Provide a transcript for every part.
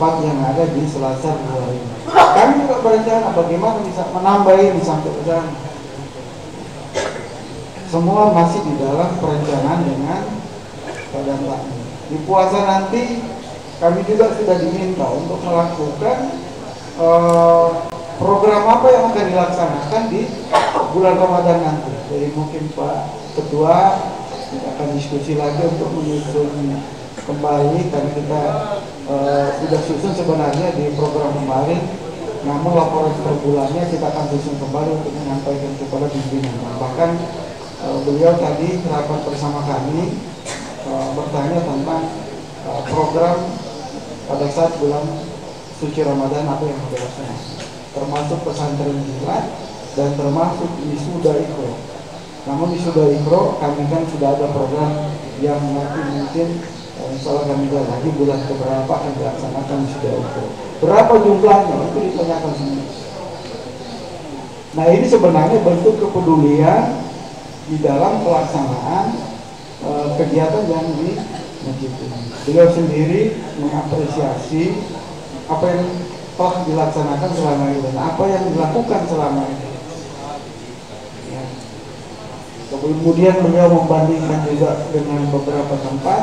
tempat yang ada di Selasar luar ini. Kami juga berencana bagaimana bisa menambah ini sampai ke sana. Semua masih di dalam perencanaan dengan badan takmir. Di puasa nanti kami juga sudah diminta untuk melakukan program apa yang akan dilaksanakan di bulan Ramadan nanti. Jadi mungkin Pak Ketua akan diskusi lagi untuk menyusun kembali, karena kita sudah susun sebenarnya di program kemarin, namun laporan per bulannya kita akan susun kembali untuk menyampaikan kepada pimpinan. Bahkan beliau tadi rapat bersama kami bertanya tentang program pada saat bulan suci Ramadan apa yang harus dilaksanakan, termasuk pesantren kilat dan termasuk wisuda Iqro. Namun wisuda Iqro kami kan sudah ada program yang nanti mungkin insya Allah kami lagi bulan keberapa akan dilaksanakan wisuda Iqro. Berapa jumlahnya itu ditanyakan semua. Nah ini sebenarnya bentuk kepedulian di dalam pelaksanaan kegiatan yang di masjid ini. Beliau sendiri mengapresiasi apa yang telah dilaksanakan selama ini dan apa yang dilakukan selama ini. Ya. Kemudian beliau membandingkan juga dengan beberapa tempat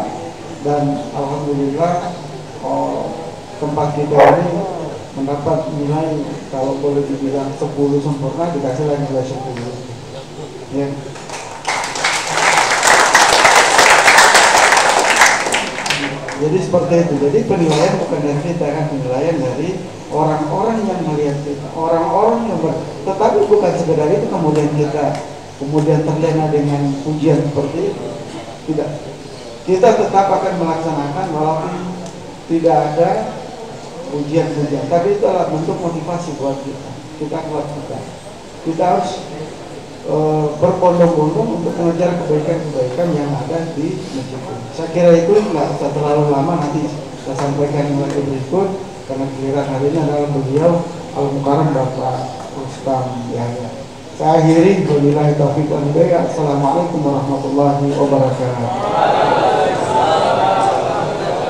dan alhamdulillah tempat kita ini mendapat nilai, kalau boleh dibilang 10 sempurna, dikasih lagi nilai 10. Ya. Jadi seperti itu. Jadi penilaian bukan dari kita, kan penilaian dari orang-orang yang melihat kita, orang-orang yang tetapi bukan sekedar itu kemudian kita terlena dengan pujian seperti itu. Tidak. Kita tetap akan melaksanakan walaupun tidak ada pujian-pujian. Tapi itu adalah bentuk motivasi buat kita. Kita melakukan. Kita harus berbondong-bondong untuk mengejar kebaikan-kebaikan yang ada di masjid. Saya kira itu nggak usah terlalu lama, nanti saya sampaikan yang lagi berikut, karena giliran hari ini adalah beliau Al-Mukarram Bapak Rustam Yahya. Saya akhiri, wabillahi taufiq wal hidayah. Assalamualaikum warahmatullahi wabarakatuh.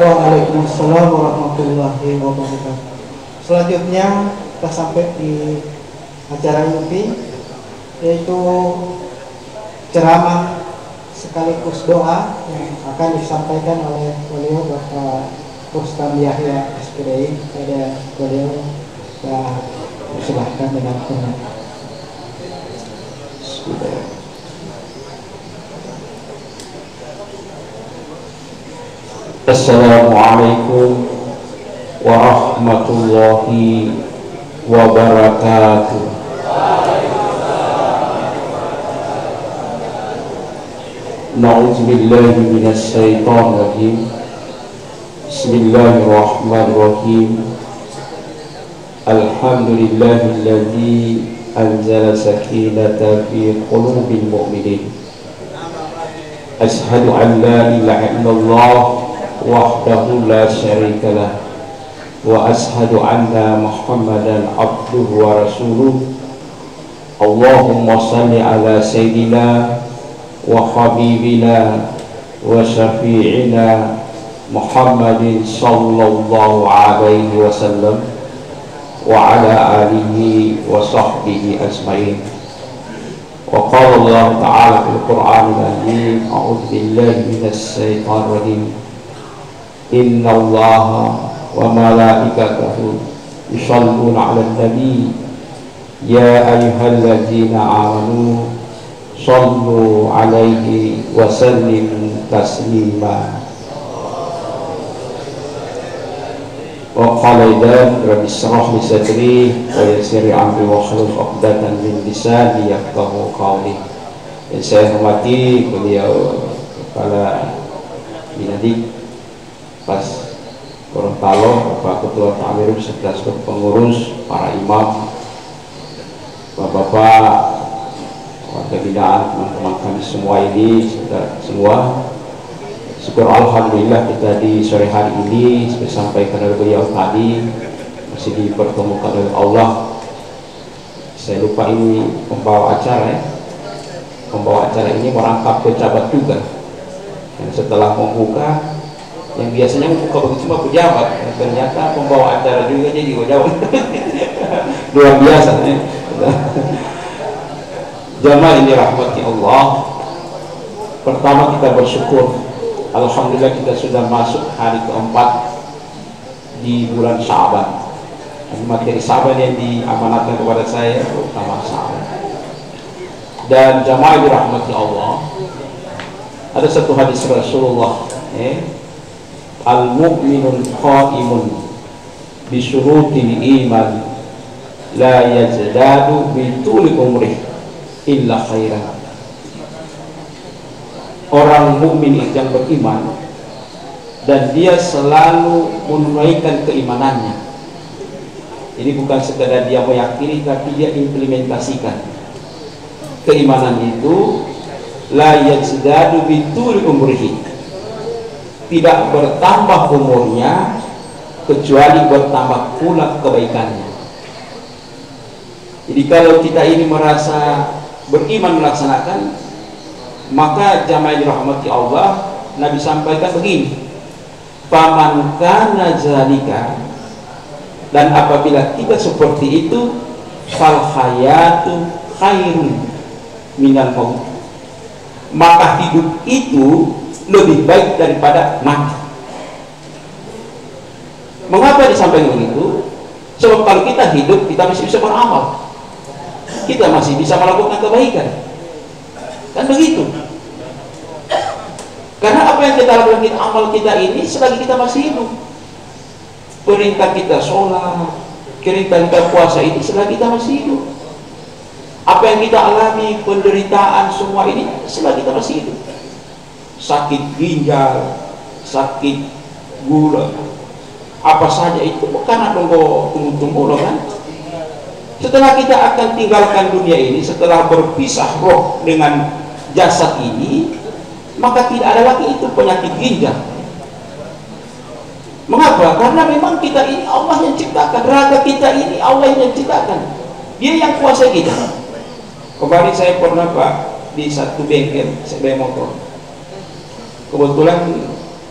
Waalaikumsalam warahmatullahi wabarakatuh. Selanjutnya kita sampai di acara inti, yaitu ceramah sekaligus doa yang akan disampaikan oleh beliau Bapak Rustam Yahya SPDI. Pada beliau saya persilahkan dengan hormat. Assalamualaikum warahmatullahi wabarakatuh. Na'udzubillahi minasyaitonirrajim. Bismillahirrahmanirrahim. Alhamdulillahilladzi anzala sakinata fi qulubil mu'minin. Ashhadu an la ilaha illallah wahdahu la syarikalah wa ashhadu anna Muhammadan abduhu wa rasuluh. Allahumma salli ala sayyidina wa habibina wa syafi'ina Muhammadin sallallahu alaihi wasallam wa ala alihi wa sahbihi ajma'in. Wa qala Allah ta'ala fil Qur'anil azim, a'udzu billahi minasy syaithanir rajim. Inna Allaha wa malaikatahu yusholluna 'alan nabi ya ayyuhalladzina amanu shallu 'alaihi wa sallimu taslima. Wa qala idan rabbi shrah li sadri wa yassir li amri wa hlul 'uqdatam min lisani yafqahu qawli. Dan saya hormati beliau Kepala Binadik Pas Gorontalo, Bapak Ketua Takmir beserta seluruh pengurus, para imam, bapak-bapak, warga binaan, teman-teman kami semua ini, saudara semua. Syukur alhamdulillah kita di sore hari ini seperti sampaikan oleh beliau tadi masih dipertemukan oleh Allah. Saya lupa ini pembawa acara ya. Pembawa acara ini merangkap pejabat juga. Dan setelah membuka Yang biasanya membuka begitu cuma pejabat, ternyata pembawa acara juga jadi pejabat. Luar biasa ya. Jamaah ini rahmati Allah. Pertama kita bersyukur, alhamdulillah kita sudah masuk hari keempat di bulan Syaban. Materi Syaban yang diamanatkan kepada saya terutama Syaban. Dan jamaah dirahmati Allah, ada satu hadis Rasulullah, al-mu'minul qa'imun bi syurutil iman la yazdadu bi tuli umrih illa khairan. Orang mukmin yang beriman dan dia selalu menunaikan keimanannya. Ini bukan sekadar dia meyakini, tapi dia implementasikan. Keimanan itu la yazdadu bitul umrihi, tidak bertambah umurnya kecuali bertambah pula kebaikannya. Jadi kalau kita ini merasa beriman melaksanakan, maka jamaah dirahmati Allah, Nabi sampaikan begini, faman kana zalika, dan apabila tidak seperti itu, fal hayatu khairun minal maut, maka hidup itu lebih baik daripada mati. Mengapa disampaikan begitu? Sebab kalau kita hidup, kita masih bisa beramal, kita masih bisa melakukan kebaikan, kan begitu. Karena apa yang kita lakukan, amal kita ini selagi kita masih hidup. Perintah kita sholat, perintah kita puasa ini selagi kita masih hidup. Apa yang kita alami, penderitaan semua ini selagi kita masih hidup. Sakit ginjal, sakit gula, apa saja itu bukan tunggu-tunggu loh kan. Setelah kita akan tinggalkan dunia ini, setelah berpisah roh dengan jasad ini, maka tidak ada lagi itu penyakit ginjal. Mengapa? Karena memang kita ini Allah yang ciptakan, raga kita ini Allah yang ciptakan, Dia yang kuasa kita. Kemarin saya pernah Pak di satu bengkel sepeda motor, kebetulan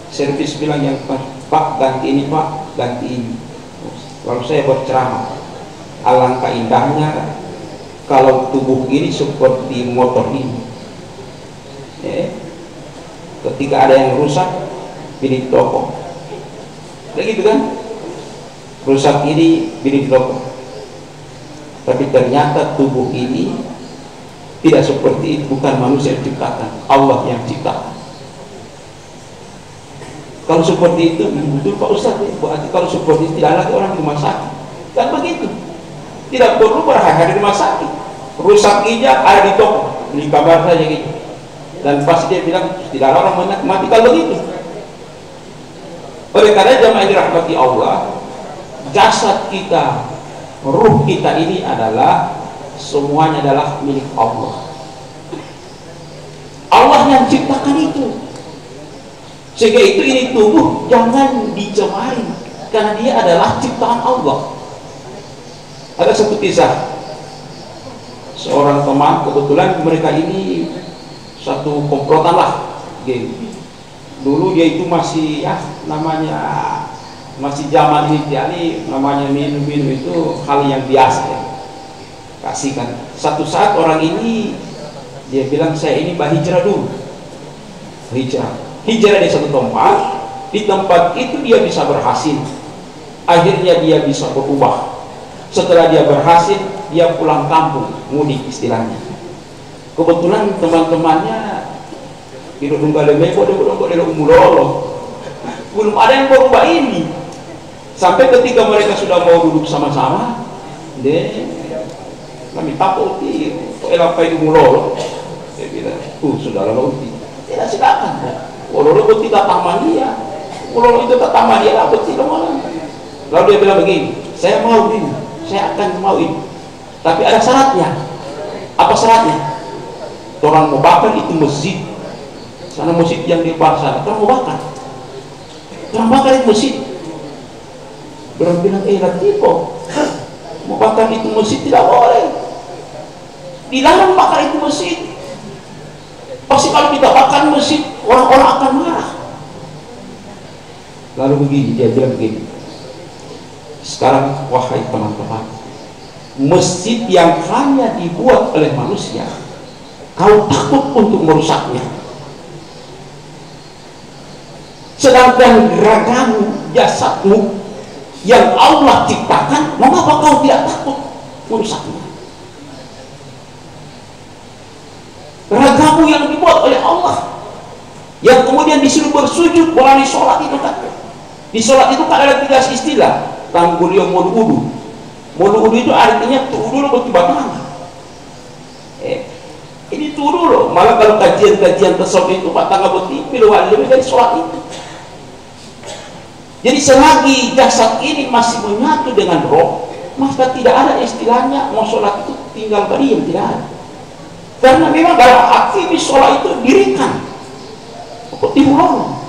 servis bilang yang Pak ganti ini Pak, ganti ini. Kalau saya berceramah, alangkah indahnya kalau tubuh ini seperti motor ini. Ketika ada yang rusak, pilih toko. Begitu kan? Rusak ini, pilih toko. Tapi ternyata tubuh ini tidak seperti itu, bukan manusia yang ciptakan, Allah yang ciptakan. Kalau seperti itu, betul Pak Ustaz, berarti kalau seperti itu tidak lagi orang di rumah sakit. Kan begitu. Tidak perlu berhari-hari di rumah sakit. Rusak ginjal ada di toko, di kamar saja gitu. Dan pasti dia bilang tidak ada orang mati kalau begitu. Oleh karena jamaah dirahmati Allah, jasad kita, ruh kita ini adalah semuanya adalah milik Allah. Allah yang ciptakan itu. Sehingga itu ini tubuh jangan dicemari, karena dia adalah ciptaan Allah. Ada satu kisah, seorang teman, kebetulan mereka ini satu komplotan lah, geng. Dulu dia itu masih ya namanya masih zaman ini, jadi namanya minum-minum itu hal yang biasa ya. Kasihkan. Satu saat orang ini dia bilang saya ini hijrah dulu, hijrah di satu tempat, di tempat itu dia bisa berhasil, akhirnya dia bisa berubah. Setelah dia berhasil, dia pulang kampung, mudik istilahnya. Kebetulan teman-temannya hidup tunggal-tunggal, belum ada yang berubah ini. Sampai ketika mereka sudah mau duduk sama-sama, kami takut elapai di mulolo. Dia bilang, saudara Loti, tidak silakan. Mulolo itu tidak taman dia, mulolo itu tak taman dia, apa tidak mau. Lalu dia bilang begini, saya mau ini, saya akan mau ini, tapi ada syaratnya. Apa syaratnya? Orang mau bakar itu masjid, sana masjid yang di pasar, orang mau bakar, orang bakar itu masjid. Orang bilang, latipo, mau bakar itu masjid tidak boleh, dilarang bakar itu masjid. Pasti kalau kita bakar masjid, orang-orang akan marah. Lalu begini, dia bilang begini, sekarang wahai teman-teman, masjid yang hanya dibuat oleh manusia, kau takut untuk merusaknya, sedangkan ragamu, jasadmu yang Allah ciptakan, mengapa kau tidak takut merusaknya? Ragamu yang dibuat oleh Allah, yang kemudian disuruh bersujud melalui sholat itu kan. Di sholat itu kan ada 3 istilah. Tanggul yang modu udu itu artinya tuh dulu bertiba tangan. Ini tuh dulu. Malah kalau kajian-kajian tasawuf itu Pak tangga bertipi lebih dari sholat itu. Jadi selagi jasad ini masih menyatu dengan roh, maka tidak ada istilahnya mau sholat itu tinggal berdiam, tidak ada. Karena memang dalam aktivis sholat itu dirikan diulang,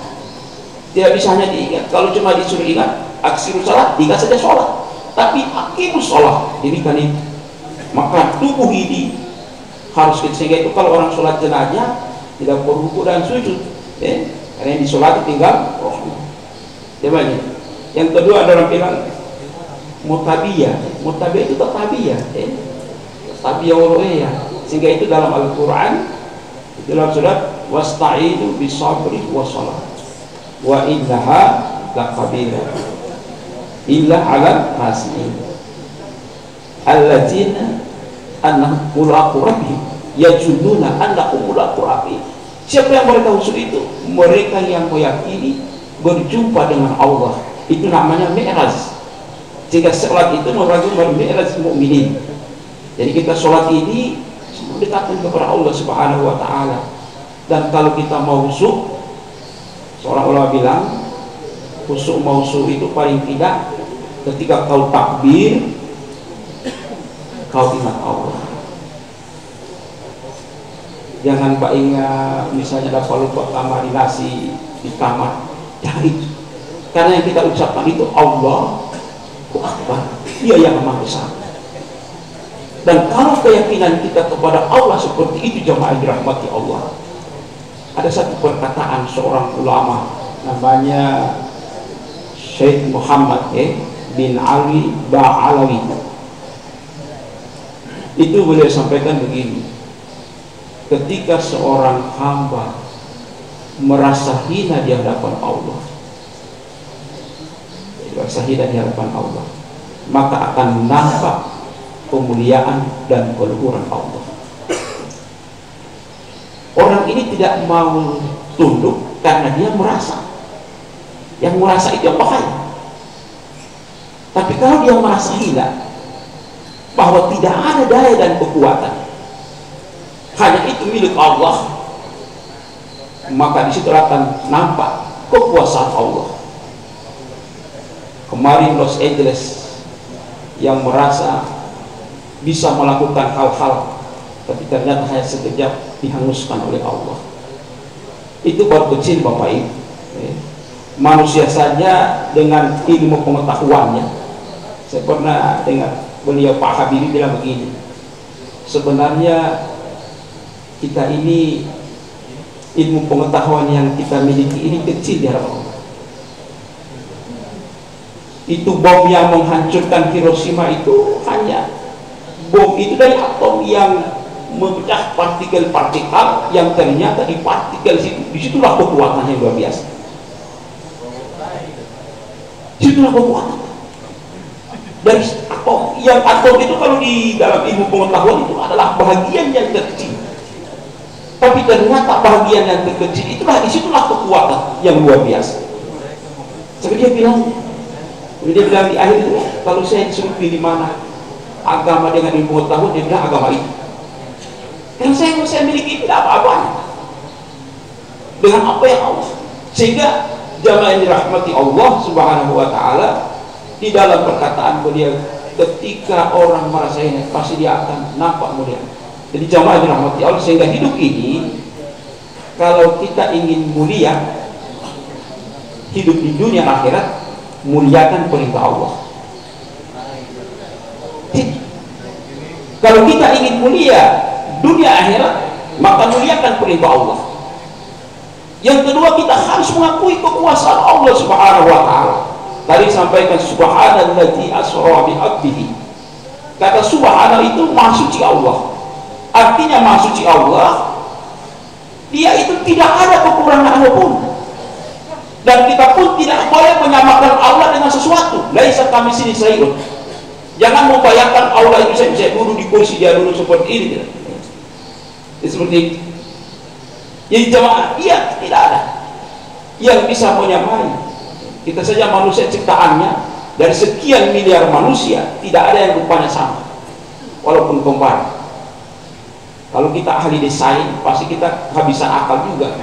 tidak bisa hanya diingat. Kalau cuma disuruh ingat aksi sholat, ingat saja sholat. Tapi aktivis sholat dirikan itu, maka tubuh ini harus sehingga itu kalau orang sholat jenazah tidak perlu rukuk dan sujud, karena yang di sholat tinggal rohnya. Yang kedua adalah bilang mutabiyah. Mutabiyah itu tabiyah, tabiyah uluhiyah. Sehingga itu dalam Al-Quran, dalam surat wasta'inu bisabri wassalah wa innaha laqabila illa ala khasiin alladzina annahum mulaqu rabbihim yajunnuna annahum mulaqu rabbihim. Siapa yang mereka khusus itu? Mereka yang meyakini berjumpa dengan Allah. Itu namanya mi'raj. Jika sholat itu merupakan mi'raj mukminin. Jadi kita sholat ini mendekatkan kepada Allah Subhanahu wa Ta'ala. Dan kalau kita mau khusyuk, seorang ulama bilang khusyuk mausyuk itu paling tidak ketika kau takbir, kau ingat Allah. Jangan Pak ingat misalnya dapat lupa kamar nasi di kamar, jangan itu. Karena yang kita ucapkan itu Allahu Akbar, Dia yang Maha Besar. Dan kalau keyakinan kita kepada Allah seperti itu, jamaah dirahmati Allah, ada satu perkataan seorang ulama namanya Syekh Muhammad bin Ali Ba'alawi. Itu beliau sampaikan begini, ketika seorang hamba merasa hina di hadapan Allah, merasa hina di hadapan Allah, maka akan nampak kemuliaan dan keluhuran Allah. Orang ini tidak mau tunduk karena dia merasa, yang merasa itu yang bahaya. Tapi kalau dia merasa hina bahwa tidak ada daya dan kekuatan, hanya itu milik Allah, maka disitu akan nampak kekuasaan Allah. Kemarin Los Angeles yang merasa bisa melakukan hal-hal, tapi ternyata hanya sekejap dihanguskan oleh Allah. Itu baru kecil Bapak Ibu. Manusia saja dengan ilmu pengetahuannya. Saya pernah dengar beliau Pak Habibie bilang begini, sebenarnya kita ini ilmu pengetahuan yang kita miliki ini kecil di hadapan Allah. Itu bom yang menghancurkan Hiroshima itu hanya bom itu dari atom yang memecah partikel-partikel yang ternyata di partikel situ, disitulah kekuatannya luar biasa. Disitulah kekuatan dari atom. Yang atom itu kalau di dalam ilmu pengetahuan itu adalah bagian yang terkecil, tapi ternyata bagian yang terkecil itulah, disitulah kekuatan yang luar biasa. Seperti dia bilang di akhir itu, kalau saya disuruh pilih mana agama dengan ilmu pengetahuan, dia bilang agama itu. Karena saya miliki tidak apa-apanya dengan apa yang Allah. Sehingga jamaah yang dirahmati Allah Subhanahu wa Ta'ala, di dalam perkataan beliau, ketika orang merasa ini pasti dia akan nampak mulia. Jadi jamaah yang dirahmati Allah, sehingga hidup ini kalau kita ingin mulia, hidup di dunia akhirat, muliakan perintah Allah. Kalau kita ingin mulia dunia akhirat, maka muliakan perintah Allah. Yang kedua, kita harus mengakui kekuasaan Allah Subhanahu wa taala. Tadi sampaikan subhanalladzi asra bi 'abdihi. Kata subhana itu maha suci Allah. Artinya maha suci Allah, dia itu tidak ada kekurangan apapun. Dan kita pun tidak boleh menyamakan Allah dengan sesuatu. Laisa kamitslihi syai'un. Jangan membayangkan Allah itu saya duduk di kursi dia duduk seperti ini. Seperti itu. Jadi jemaah, dia tidak ada yang bisa menyamai. Kita saja manusia ciptaannya, dari sekian miliar manusia tidak ada yang rupanya sama, walaupun kembar. Kalau kita ahli desain, pasti kita kehabisan akal juga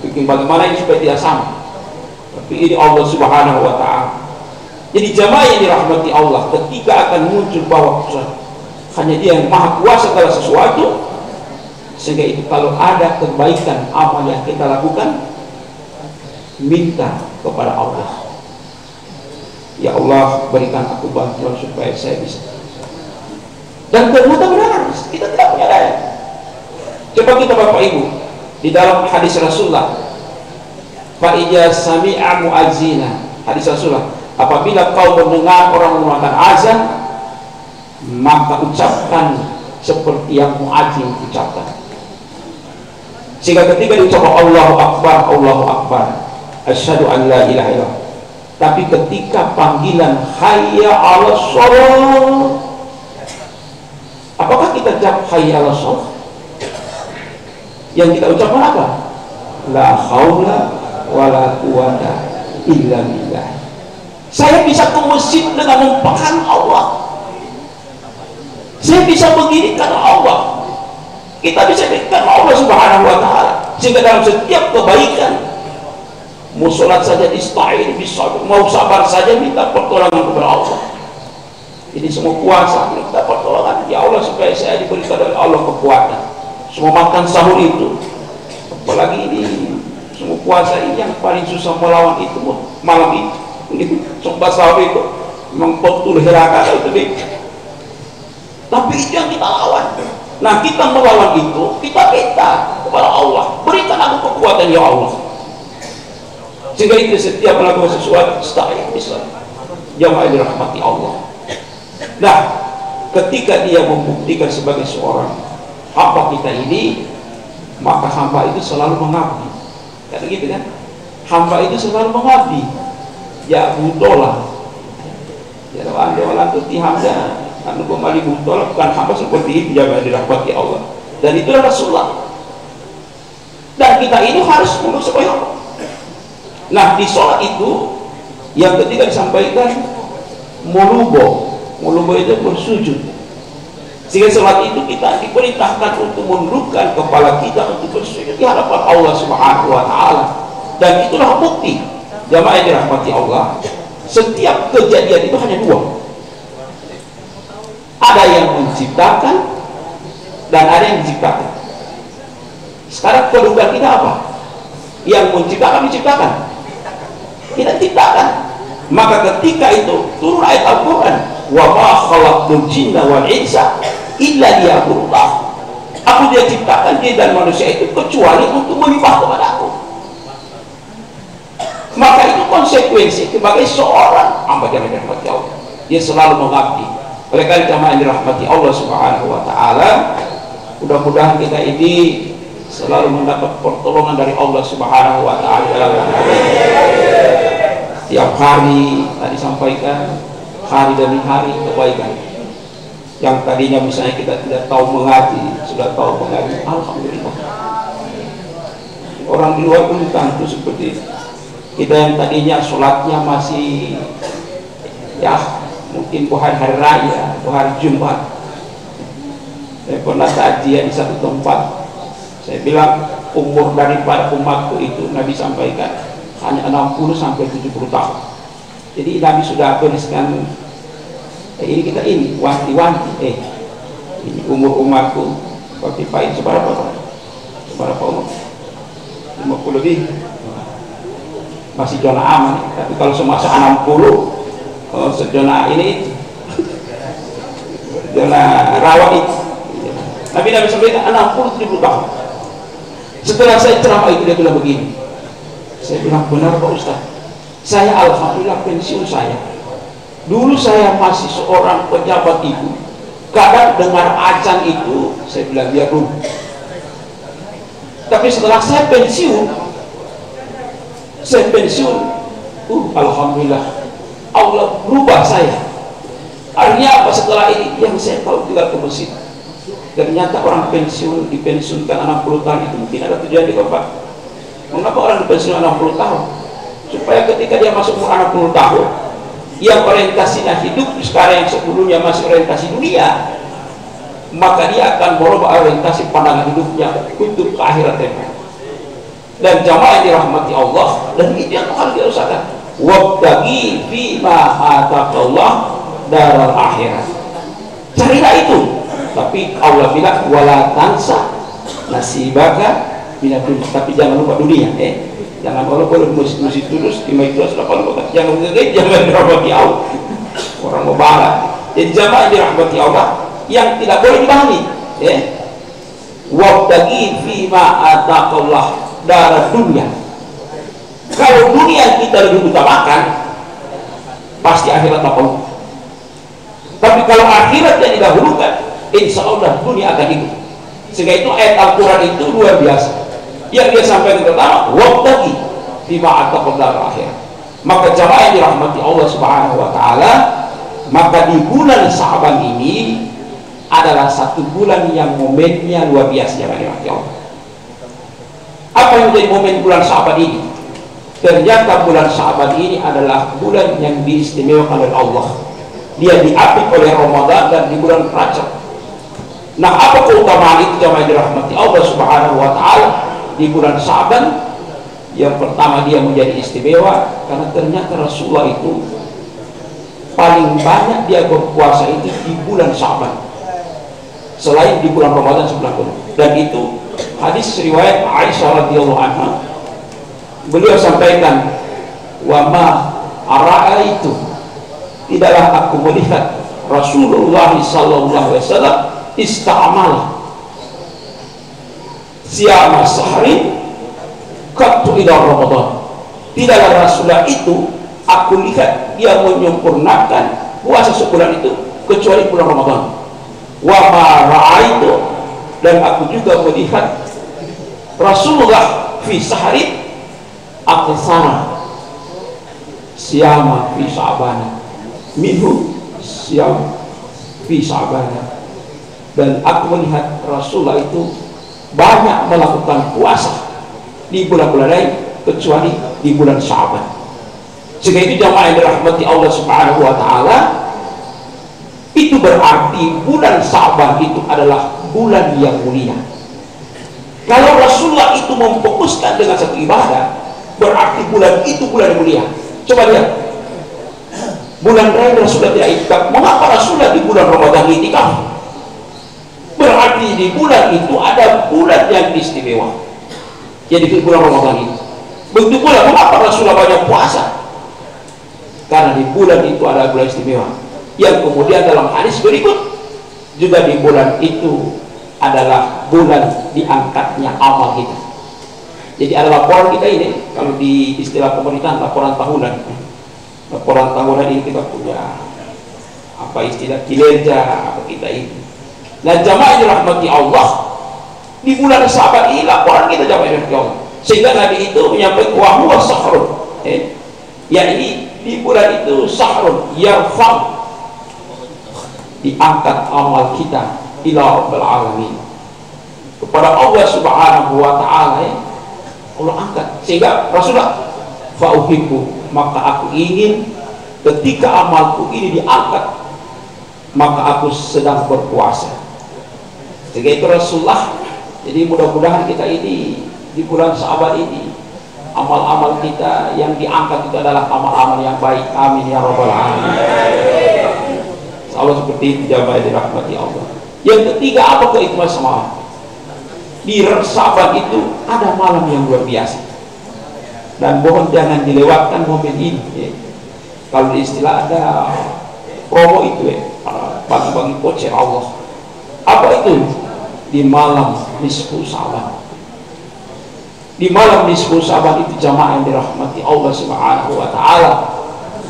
bikin bagaimana ini supaya tidak sama. Tapi ini Allah Subhanahu wa ta'ala. Jadi jamaah yang dirahmati Allah, ketika akan muncul bahwa hanya dia yang maha kuasa segala sesuatu, sehingga itu kalau ada kebaikan amal yang kita lakukan, minta kepada Allah, ya Allah berikan aku bantuan supaya saya bisa. Dan ternyata benar, kita tidak punya daya. Coba kita Bapak Ibu, di dalam hadis Rasulullah, fa ija sami'a mu'azzina, hadis Rasulullah, apabila kau mendengar orang mengatakan azan, maka ucapkan seperti yang muazzin ucapkan. Sehingga ketika diucapkan Allahu Akbar, asyhadu an la ilaha illallah. Tapi ketika panggilan hayya 'alas shalah, apakah kita ucap hayya 'alas shalah? Yang kita ucapkan apa? La haula wala quwata illa billah. Saya bisa ke masjid dengan memahami Allah. Saya bisa begini karena Allah. Kita bisa berikan Allah Subhanahu wa ta'ala. Sehingga dalam setiap kebaikan, mau sholat saja ista'in bisabr, mau sabar saja minta pertolongan kepada Allah. Ini semua kuasa minta pertolongan ya Allah supaya saya diberikan oleh Allah kekuatan. Semua makan sahur itu, apalagi ini semua kuasa ini yang paling susah melawan itu malam itu. Sumpah sahur itu memang betul heraka itu. Tapi itu yang kita lawan. Nah, kita melawan itu, kita minta kepada Allah, berikan aku kekuatan ya Allah. Sehingga itu setiap melakukan sesuatu ista'in bisa jamaah dirahmati Allah. Nah, ketika dia membuktikan sebagai seorang hamba kita ini, maka hamba itu selalu mengabdi. Kan gitu kan? Hamba itu selalu mengabdi. Ya budolah. Ya doa itu tihamda. Anu kembali budolah bukan hamba seperti itu jamaah dirahmati Allah. Dan itulah Rasulullah. Dan kita ini harus menurut sebagai hamba. Nah, di sholat itu yang ketika disampaikan mulubo itu bersujud. Sehingga sholat itu kita diperintahkan untuk menundukkan kepala kita untuk bersujud di hadapan Allah Subhanahu wa ta'ala. Dan itulah bukti jamaah yang dirahmati Allah, setiap kejadian itu hanya dua, ada yang menciptakan dan ada yang diciptakan. Sekarang kedudukan kita apa? Yang menciptakan kita ciptakan. Maka ketika itu turun ayat Al-Quran, wa ma khalaqtul jinna wal insa illa liya'budun. Aku dia ciptakan jin dan manusia itu kecuali untuk menyembah kepada aku. Maka itu konsekuensi sebagai seorang hamba yang dirahmati Allah, dia selalu mengabdi. Oleh karena jamaah yang dirahmati Allah Subhanahu wa ta'ala, mudah-mudahan kita ini selalu mendapat pertolongan dari Allah Subhanahu wa ta'ala dalam tiap hari. Tadi sampaikan hari demi hari kebaikan yang tadinya misalnya kita tidak tahu mengaji, sudah tahu mengaji, alhamdulillah. Orang di luar pun tentu seperti itu. Kita yang tadinya sholatnya masih ya mungkin bukan hari raya, bukan Jumat. Saya pernah kajian di satu tempat, saya bilang umur daripada umatku itu Nabi sampaikan hanya 60 sampai 70 tahun. Jadi Nabi sudah tuliskan ini kita ini wanti-wanti ini umur umatku seperti pahit seberapa umur 50 lebih masih zona aman. Tapi kalau semasa 60 zona ini zona rawan itu. Nabi sampaikan 60-70 tahun. Setelah saya ceramah itu dia bilang begini, Saya bilang, benar Pak Ustaz, saya alhamdulillah pensiun saya. Dulu saya masih seorang pejabat itu, kadang dengar azan itu saya bilang biar dulu. Tapi setelah saya pensiun, alhamdulillah Allah berubah saya. Artinya apa? Setelah ini yang saya tahu juga ke masjid. Ternyata orang pensiun dipensiunkan 60 tahun itu mungkin ada tujuan di Bapak. Mengapa orang dipensiun 60 tahun? Supaya ketika dia masuk umur 60 tahun, yang orientasinya hidup sekarang yang sebelumnya masih orientasi dunia, maka dia akan merubah orientasi pandangan hidupnya untuk ke akhiratnya. Dan jamaah yang dirahmati Allah, dan itu yang harus diusahakan. Wabtaghi fima ataqallah daral akhirat. Carilah itu. Tapi Allah bilang wala tansa nasibaka minad dunya. Tapi jangan lupa dunia, jangan lupa musik tulus lima itu jangan lupa dirahmati Allah. Orang mau balas. Jadi jamaah yang dirahmati Allah yang tidak boleh dibahami, wabtaghi fima ataqallah daral dunya. Kalau dunia kita lebih utamakan, pasti akhirat apa? Tapi kalau akhirat yang didahulukan, insya Allah dunia akan ikut. Sehingga itu ayat Al-Quran itu luar biasa. Yang dia sampaikan pertama, wabtaghi fima ataqallah daral akhirat. Maka jamaah yang dirahmati Allah Subhanahu wa Ta'ala, maka di bulan Sa'ban ini adalah satu bulan yang momennya luar biasa yang dirahmati Allah. Apa yang menjadi momen bulan Sa'ban ini? Ternyata bulan Sa'ban ini adalah bulan yang diistimewakan oleh Allah. Dia diapit oleh Ramadan dan di bulan Rajab. Nah, apa keutamaan itu jamaah dirahmati Allah Subhanahu wa Ta'ala di bulan Sa'ban? Yang pertama, dia menjadi istimewa karena ternyata Rasulullah itu paling banyak dia berpuasa itu di bulan Sa'ban, selain di bulan Ramadan sebulan penuh. Dan itu hadis riwayat Aisyah radhiyallahu anha, beliau sampaikan, wa ma ara'aitu, tidaklah aku melihat Rasulullah sallallahu alaihi wasallam ista'mala siyama sahrin qattu ila Ramadan. Tidaklah Rasulullah itu aku lihat dia menyempurnakan puasa sebulan itu kecuali bulan Ramadan. Wa ma ra'aitu, dan aku juga melihat Rasulullah fi sahrin aqsara siyama fi Sya'ban minhu siyam fi Sya'ban. Dan aku melihat Rasulullah itu banyak melakukan puasa di bulan-bulan lain kecuali di bulan Sya'ban. Sehingga itu jamaah yang dirahmati Allah Subhanahu wa Ta'ala, itu berarti bulan Sya'ban itu adalah bulan yang mulia. Kalau Rasulullah itu memfokuskan dengan satu ibadah, berarti bulan itu bulan yang mulia. Coba lihat, bulan lain Rasulullah tidak itikaf. Mengapa Rasulullah di bulan Ramadan itikaf? Berarti di bulan itu ada bulan yang istimewa. Jadi di bulan Ramadan itu. Begitu pula mengapa Rasulullah banyak puasa? Karena di bulan itu ada bulan istimewa. Yang kemudian dalam hadis berikut juga di bulan itu adalah bulan diangkatnya amal kita. Jadi ada laporan kita ini, kalau di istilah pemerintahan laporan tahunan. Laporan tahunan ini kita punya apa istilah kinerja apa kita ini. Nah, jamaah dirahmati Allah, di bulan Sa'ban ini laporan kita jamaah dirahmati Allah. Sehingga Nabi itu menyampaikan wa huwa sahrun, yakni di bulan itu sahrun yarfa, diangkat amal kita ila rabbil alamin, kepada Allah Subhanahu wa Ta'ala. Allah angkat, sehingga Rasulullah fa'uhibbu, maka aku ingin ketika amalku ini diangkat, maka aku sedang berpuasa. Sehingga itu Rasulullah. Jadi mudah-mudahan kita ini di bulan Sa'ban ini amal-amal kita yang diangkat itu adalah amal-amal yang baik. Amin ya rabbal alamin. Allah seperti itu jamaah dirahmati Allah. Yang ketiga, apa keikhlasan semalam? Di Sa'ban itu ada malam yang luar biasa, dan mohon jangan dilewatkan momen ini. Kalau di istilah ada promo itu bagi-bagi voucher Allah. Apa itu? Di malam nisfu Sa'ban. di malam nisfu Sa'ban itu jamaah yang dirahmati Allah Subhanahu wa taala.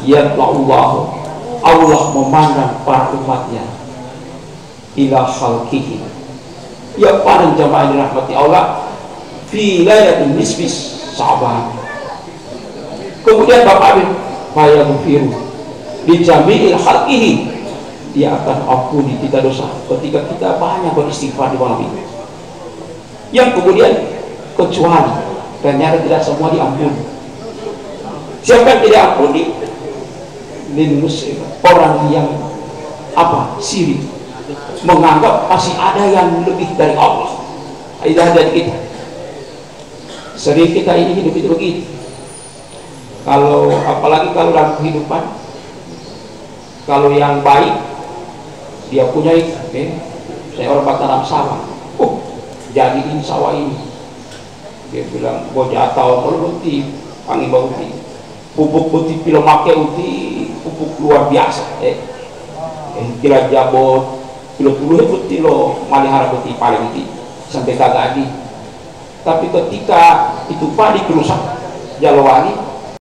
Ya Allah memandang para umatnya ila khalqihi. Ya para jamaah yang dirahmati Allah fi lailatin nisfi Sa'ban. Kemudian Bapak Ibu fayaghfiru di jami'il khalqihi, dia akan ampuni kita dosa ketika kita banyak beristighfar di malam itu. Yang kemudian kecuali ternyata tidak semua diampuni. Siapa yang tidak ampuni? Lil muslim, orang yang sirik, menganggap masih ada yang lebih dari Allah. Tidak dari kita. Sering kita ini hidup itu begitu. Apalagi kalau dalam kehidupan, kalau yang baik dia punya saya orang tanam sawah, jadiin sawah ini, dia bilang bocah tahun berhenti angin berhenti pupuk putih pilo make uti pupuk luar biasa kira jabot pilo puluh putih lo malihara putih paling uti sampai kagak lagi. Tapi ketika itu padi kerusak jalawani